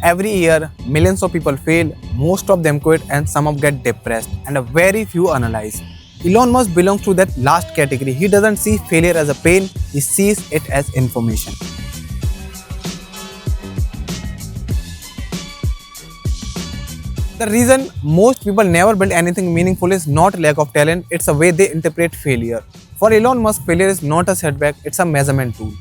Every year, millions of people fail, most of them quit and some of get depressed and a very few analyze. Elon Musk belongs to that last category. He doesn't see failure as a pain, he sees it as information. The reason most people never build anything meaningful is not lack of talent, it's a way they interpret failure. For Elon Musk, failure is not a setback, it's a measurement tool.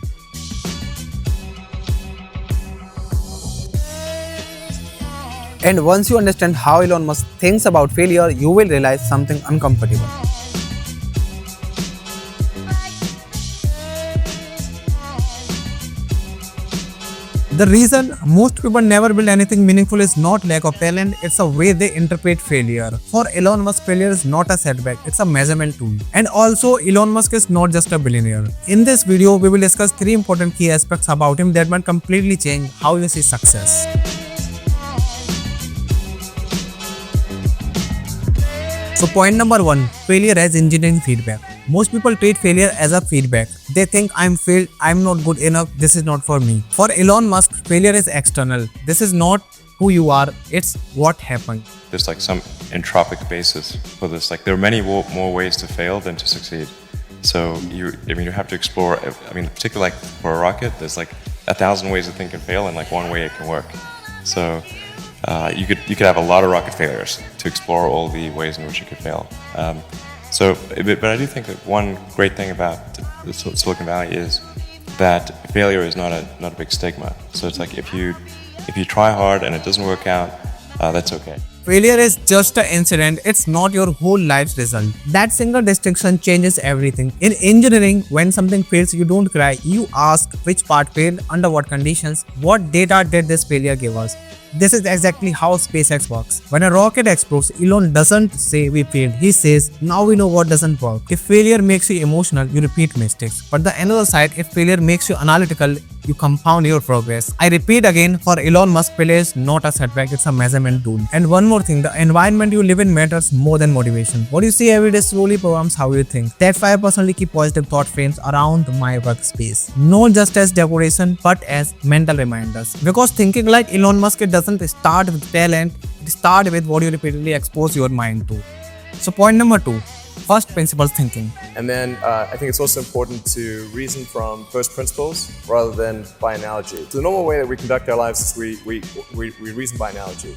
And once you understand how Elon Musk thinks about failure, you will realize something uncomfortable. The reason most people never build anything meaningful is not lack of talent, it's a way they interpret failure. For Elon Musk, failure is not a setback, it's a measurement tool. And also, Elon Musk is not just a billionaire. In this video, we will discuss 3 important key aspects about him that might completely change how you see success. So point number 1, failure as engineering feedback. Most people treat failure as a feedback. They think I'm failed, I'm not good enough, this is not for me. For Elon Musk, failure is external. This is not who you are, it's what happened. There's like some entropic basis for this. Like there are many more ways to fail than to succeed. So you have to explore, particularly like for a rocket, there's like 1,000 ways a thing can fail and like one way it can work. So you could have a lot of rocket failures to explore all the ways in which you could fail. But I do think that one great thing about Silicon Valley is that failure is not a big stigma. So it's like if you try hard and it doesn't work out, that's okay. Failure is just an incident, it's not your whole life's result. That single distinction changes everything. In engineering, when something fails, you don't cry, you ask which part failed, under what conditions, what data did this failure give us. This is exactly how SpaceX works. When a rocket explodes, Elon doesn't say we failed, he says now we know what doesn't work. If failure makes you emotional, you repeat mistakes. But the other side, if failure makes you analytical, you compound your progress. I repeat again, for Elon Musk, failure is not a setback, it's a measurement tool. And one more thing, the environment you live in matters more than motivation. What you see every day slowly programs how you think. That's why I personally keep positive thought frames around my workspace. Not just as decoration, but as mental reminders. Because thinking like Elon Musk, it doesn't start with talent, it starts with what you repeatedly expose your mind to. So point number 2. First principles thinking. And then I think it's also important to reason from first principles rather than by analogy. So the normal way that we conduct our lives is we reason by analogy.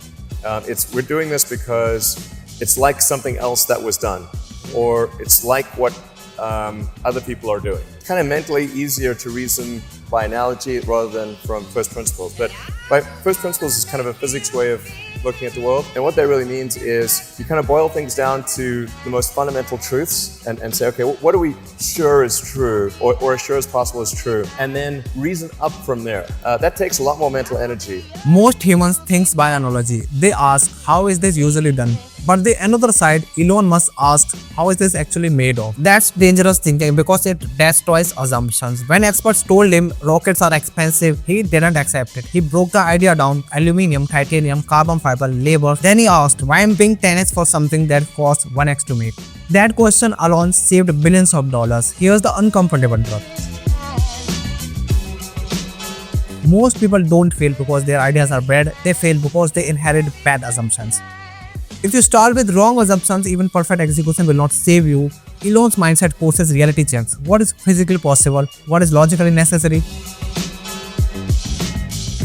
We're doing this because it's like something else that was done, or it's like what other people are doing. It's kind of mentally easier to reason by analogy rather than from first principles. But by first principles is kind of a physics way of looking at the world. And what that really means is you kind of boil things down to the most fundamental truths and say, okay, what are we sure is true or as sure as possible is true? And then reason up from there. That takes a lot more mental energy. Most humans think by analogy. They ask, how is this usually done? But the another side, Elon Musk asks, how is this actually made of? That's dangerous thinking because it destroys assumptions. When experts told him rockets are expensive, he didn't accept it. He broke the idea down: aluminium, titanium, carbon fiber, labor. Then he asked, why I'm paying 10x for something that costs 1x to make? That question alone saved billions of dollars. Here's the uncomfortable truth. Most people don't fail because their ideas are bad, they fail because they inherit bad assumptions. If you start with wrong assumptions, even perfect execution will not save you. Elon's mindset forces reality checks. What is physically possible? What is logically necessary?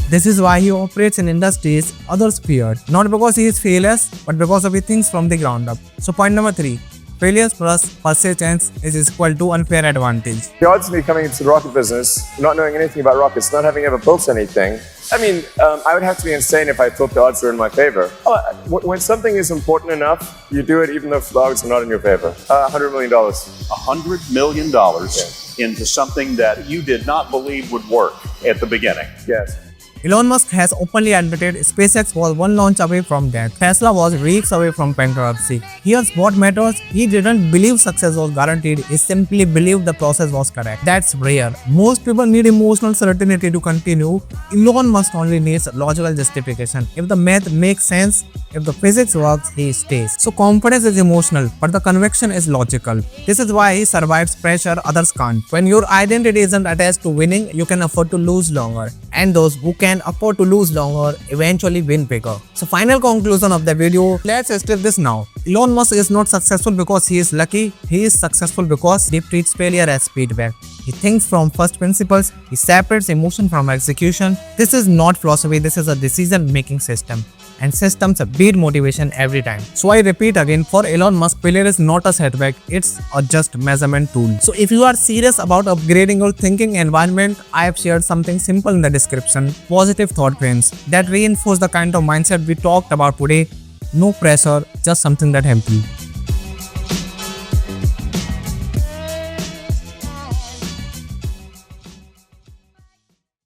This is why he operates in industries others feared. Not because he is fearless, but because of he thinks from the ground up. So point number 3. Failure plus persistence is equal to unfair advantage. The odds of me coming into the rocket business, not knowing anything about rockets, not having ever built anything, I would have to be insane if I thought the odds were in my favor. When something is important enough, you do it even though the odds are not in your favor. $100 million. $100 million into something that you did not believe would work at the beginning. Yes. Elon Musk has openly admitted SpaceX was one launch away from death. Tesla was weeks away from bankruptcy. Here's what matters: he didn't believe success was guaranteed, he simply believed the process was correct. That's rare. Most people need emotional certainty to continue. Elon Musk only needs logical justification. If the math makes sense, if the physics works, he stays. So confidence is emotional, but the conviction is logical. This is why he survives pressure others can't. When your identity isn't attached to winning, you can afford to lose longer. And those who can can afford to lose longer, eventually win bigger. So final conclusion of the video, let's strip this now. Elon Musk is not successful because he is lucky, he is successful because he treats failure as feedback. He thinks from first principles, he separates emotion from execution. This is not philosophy, this is a decision-making system. And systems beat motivation every time. So I repeat again, for Elon Musk, failure is not a setback, it's a just measurement tool. So if you are serious about upgrading your thinking environment, I have shared something simple in the description, positive thought frames that reinforce the kind of mindset we talked about today. No pressure, just something that helps you.